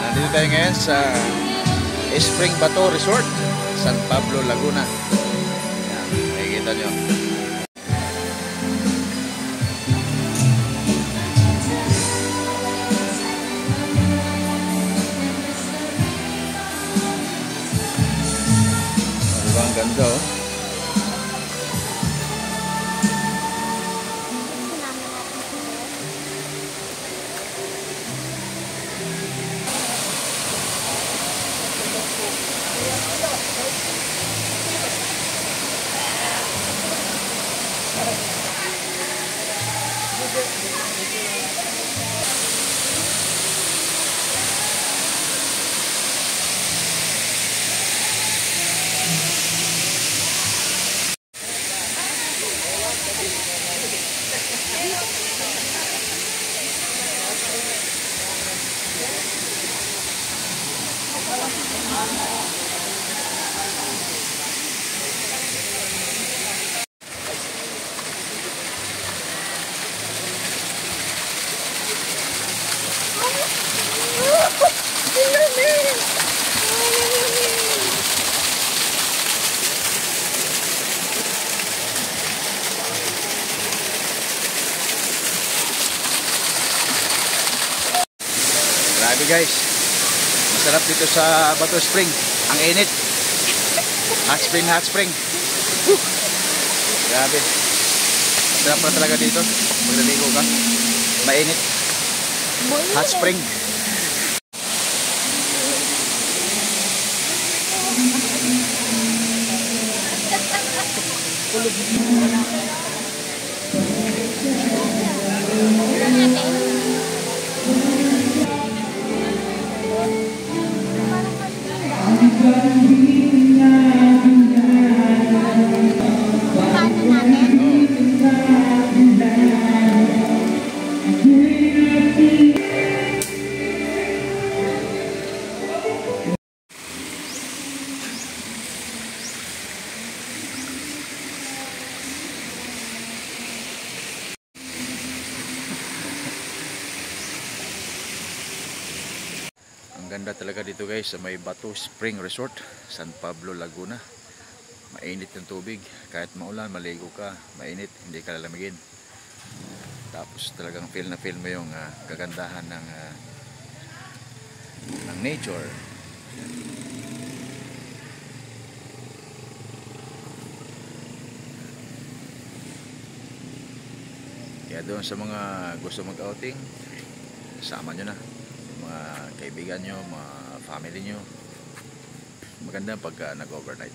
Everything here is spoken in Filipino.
Nandito tayo ngayon sa Spring Bato Resort, San Pablo, Laguna. Yan, makikita nyo. Diba ang ganda oh. Grabe guys, masarap dito sa Bato Spring. Ang init. Hot spring. Grabe, masarap na talaga dito pag naligo ka. Mainit. Hot spring. Ang ganda talaga dito guys sa may Bato Spring Resort, San Pablo, Laguna. Mainit yung tubig, kahit maulan, maligo ka, mainit, hindi ka lalamigin. Tapos talagang feel na feel mo yung kagandahan ng nature. Kaya doon sa mga gusto mag-outing, sama nyo na mga kaibigan nyo, mga family nyo. Maganda pagka nag-overnight.